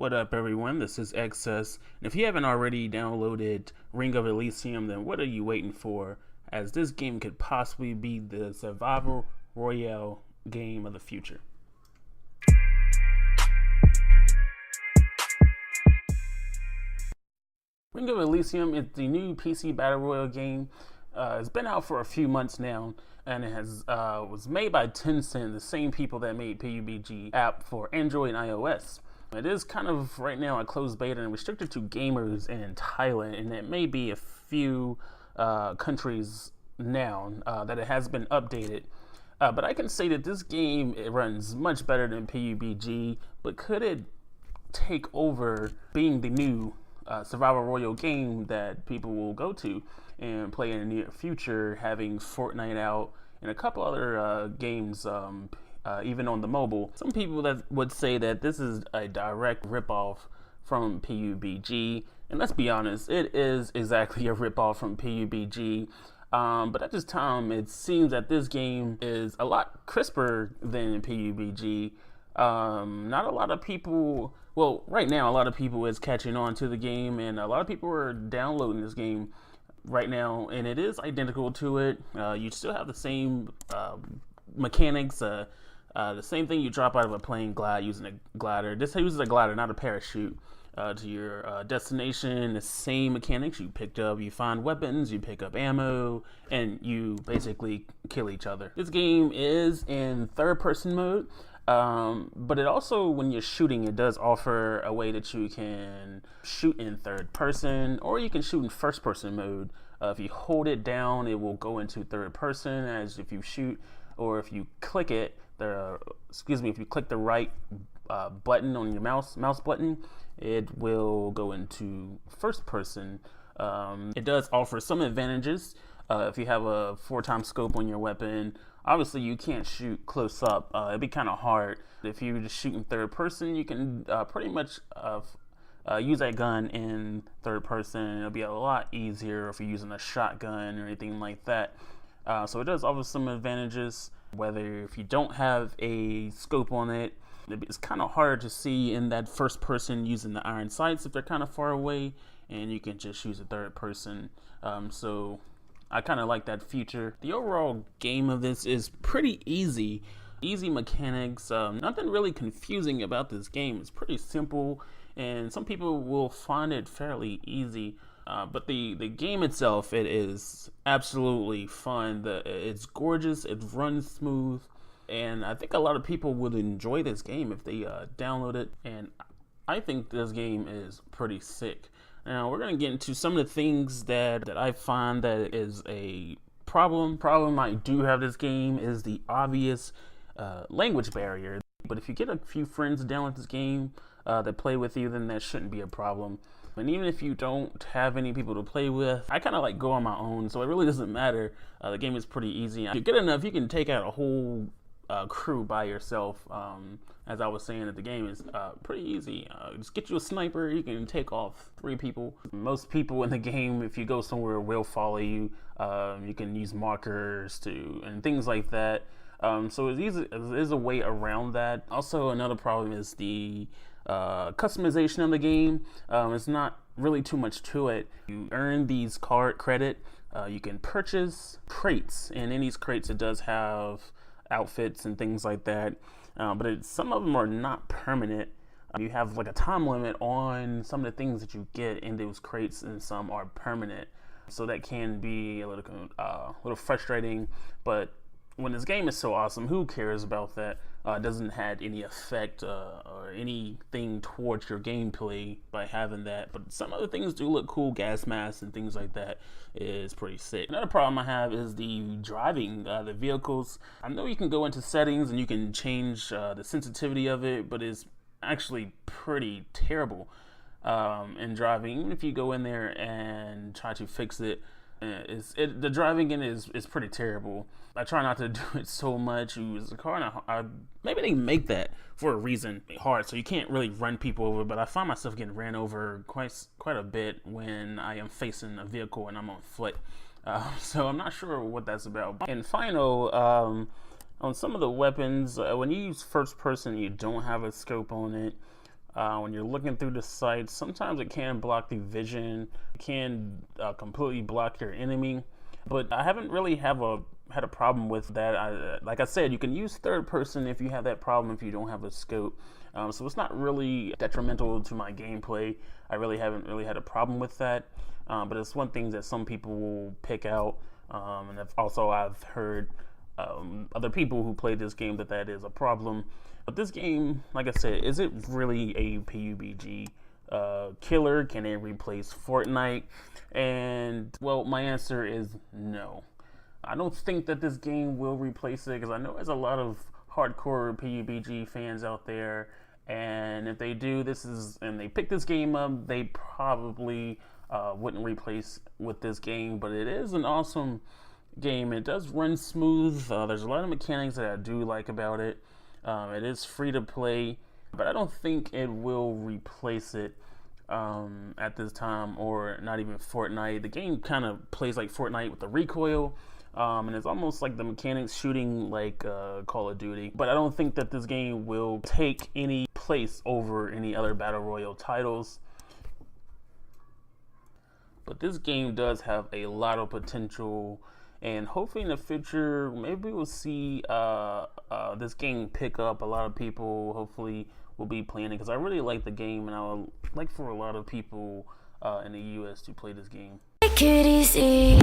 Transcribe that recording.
What up, everyone? This is Excess. And if you haven't already downloaded Ring of Elysium, then what are you waiting for? As this game could possibly be the survival royale game of the future. Ring of Elysium is the new PC battle royale game. It's been out for a few months now, and it was made by Tencent, the same people that made Pubg app for Android and iOS. It is kind of right now a closed beta and restricted to gamers in Thailand, and it may be a few countries now that it has been updated. But I can say that this game, it runs much better than Pubg, but could it take over being the new survival royale game that people will go to and play in the near future, having Fortnite out and a couple other games even on the mobile? Some people that would say that this is a direct ripoff from Pubg, and let's be honest, it is exactly a ripoff from Pubg. But at this time, it seems that this game is a lot crisper than Pubg. Not a lot of people, well, right now, a lot of people is catching on to the game, and a lot of people are downloading this game right now, and it is identical to it. You still have the same mechanics, the same thing you drop out of a plane glide using a glider. This uses a glider, not a parachute, to your destination. The same mechanics you picked up. You find weapons, you pick up ammo, and you basically kill each other. This game is in third-person mode, but it also, when you're shooting, it does offer a way that you can shoot in third person, or you can shoot in first person mode. If you hold it down, it will go into third person, as if you shoot, or if you click it, if you click the right button on your mouse button, it will go into first person. It does offer some advantages. If you have a 4x scope on your weapon, obviously you can't shoot close up. It'd be kind of hard. If you just shoot in third person, you can pretty much use that gun in third person. It'll be a lot easier if you're using a shotgun or anything like that. So it does offer some advantages. Whether if you don't have a scope on it, it's kind of hard to see in that first person using the iron sights if they're kind of far away, and you can just use a third person. So I kind of like that feature. The overall game of this is pretty easy mechanics. Nothing really confusing about this game. It's pretty simple, and some people will find it fairly easy. But the game itself, it is absolutely fun. It's gorgeous. It runs smooth, and I think a lot of people would enjoy this game if they download it. And I think this game is pretty sick. Now we're gonna get into some of the things that I find that is a problem I do have this game is the obvious language barrier. But if you get a few friends to download this game that play with you, then that shouldn't be a problem. And even if you don't have any people to play with, I kind of like go on my own, so it really doesn't matter. The game is pretty easy. If you're good enough, you can take out a whole crew by yourself. As I was saying, that the game is pretty easy. Just get you a sniper, you can take off 3 people. Most people in the game, if you go somewhere, will follow you. You can use markers and things like that. So it's easy. There's a way around that. Also, another problem is the customization of the game. It's not really too much to it. You earn these card credit. You can purchase crates, and in these crates it does have outfits and things like that. But some of them are not permanent. You have like a time limit on some of the things that you get in those crates, and some are permanent. So that can be a little frustrating. But when this game is so awesome, who cares about that? It doesn't have any effect or anything towards your gameplay by having that. But some other things do look cool. Gas masks and things like that is pretty sick. Another problem I have is the driving, the vehicles. I know you can go into settings and you can change the sensitivity of it, but it's actually pretty terrible in driving. Even if you go in there and try to fix it, the driving in is pretty terrible. I try not to do it so much. Use the car, maybe they make that for a reason hard, so you can't really run people over. But I find myself getting ran over quite a bit when I am facing a vehicle and I'm on foot. So I'm not sure what that's about. And final, on some of the weapons, when you use first person, you don't have a scope on it. When you're looking through the sights, sometimes it can block the vision, it can completely block your enemy. But I haven't really had a problem with that. Like I said, you can use third person if you have that problem, if you don't have a scope. So it's not really detrimental to my gameplay. I really haven't had a problem with that. But it's one thing that some people will pick out. And I've heard other people who play this game that is a problem. But this game, like I said, is it really a PUBG killer? Can it replace Fortnite? And well, my answer is no. I don't think that this game will replace it, because I know there's a lot of hardcore PUBG fans out there, and if they do and they pick this game up, they probably wouldn't replace with this game. But it is an awesome game. It does run smooth. There's a lot of mechanics that I do like about it. It is free to play, but I don't think it will replace it at this time, or not even Fortnite. The game kind of plays like Fortnite with the recoil, and it's almost like the mechanics shooting like Call of Duty. But I don't think that this game will take any place over any other Battle Royale titles. But this game does have a lot of potential, and hopefully in the future, maybe we'll see this game pick up. A lot of people hopefully will be playing it, because I really like the game, and I would like for a lot of people in the US to play this game. Take it easy.